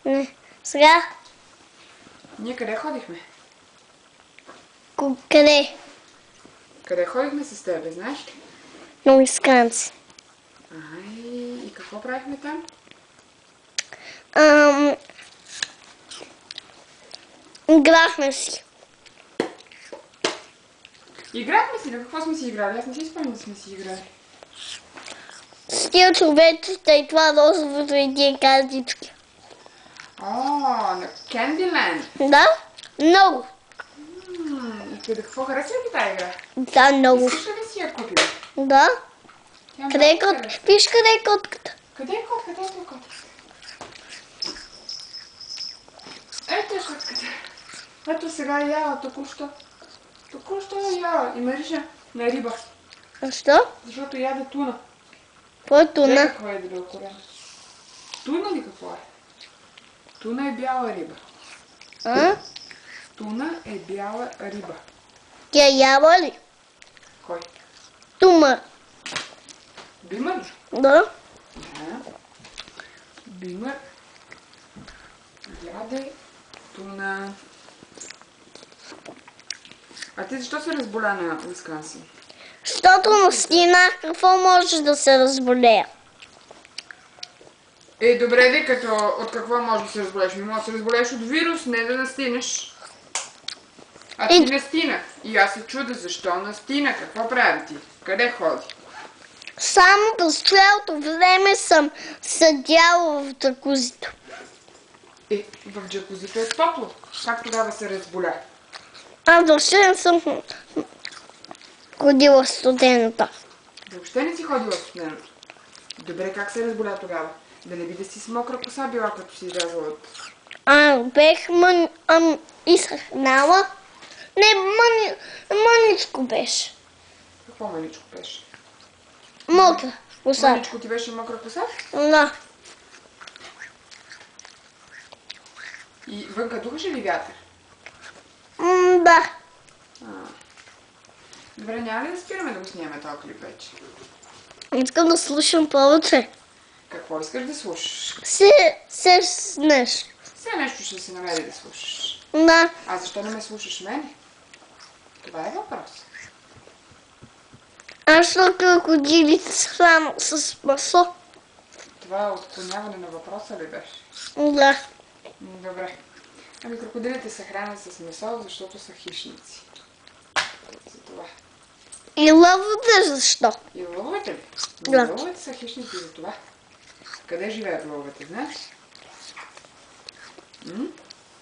Не. Сега? Ние къде ходихме? Къде? Къде ходихме с тебе, знаеш ли? На Уисконсин. Ай, и какво правихме там? Играхме си. Играхме си, на какво сме си играли? Аз не си спомням да сме си играли. С тия човечета и това розовото и тия картички. На Candyland. Да? Много. И къде какво харесва ли тази игра? Да, много. Искаш ли да си я купим? Да. Тя Къде е много котката? харесва. Виж къде е котката. Къде е котката? Ето е котката. Ето е котката. Ето сега е яла току-що. Току-що е яла и мирише на риба. Защо? Защото яде туна. Какво е Гледай туна? какво е дебел корен. Туна ли какво е? Туна е бяла риба. А? Туна е бяла риба. Тя яла ли? Кой? Тума. Бима ли? Да. Да. Бима яде туна. А ти защо се разболя на Уисконсин? Защото наистина какво може да се разболея? Добре, де, като от какво може да се разболеш? Не може да се разболеш от вирус, не да настинеш. А ти настина. И аз се чудя защо настина. Какво прави ти? Къде ходи? Само през цялото време съм седяла в джакузито. В джакузито е топло. Как тогава се разболя? Аз въобще не съм ходила в студената. Въобще не си ходила с студеното. Добре, как се разболя тогава? Да не би да си с мокра коса била, като си излязла от... Бех изхнала. Не, мъничко беше. Какво мъничко беше? Мокра коса. Мъничко ти беше мокра коса? Да. И вънка духаше ли вятър? Да. Добре, няма ли да спираме да го снимаме този клип вече? Искам да слушам повече. Какво искаш да слушаш? Се снеш. Все нещо ще се намери да слушаш. Да. А защо не ме слушаш мене? Това е въпрос. Аз съм крокодилите само с месо. Това отклоняване на въпроса ли беше? Да. Добре. Ами крокодилите се хранят с месо, защото са хищници. За това. И лъвовете защо? И лъвовете ли? Да. Лъвовете са хищници за това. Къде живеят лъвовете, знаеш?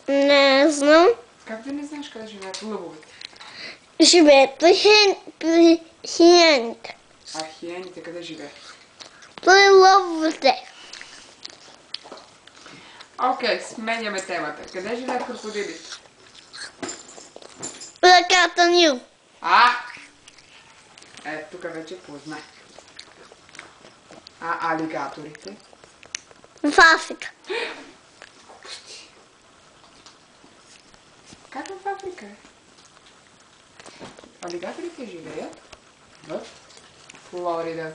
Не знам. Как да не знаеш къде живеят лъвовете? Живеят при хиените. А хиените къде живеят? При лъвовете. Окей, сменяме темата. Къде живеят крокодилите? Ръката Нил. Тук вече познай. А алигаторите? В Африка. Как в Африка? Алигаторите живеят в Флорида.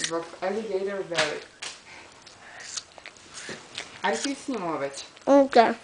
В Alligator Valley. Айде си снимала вече. Okay.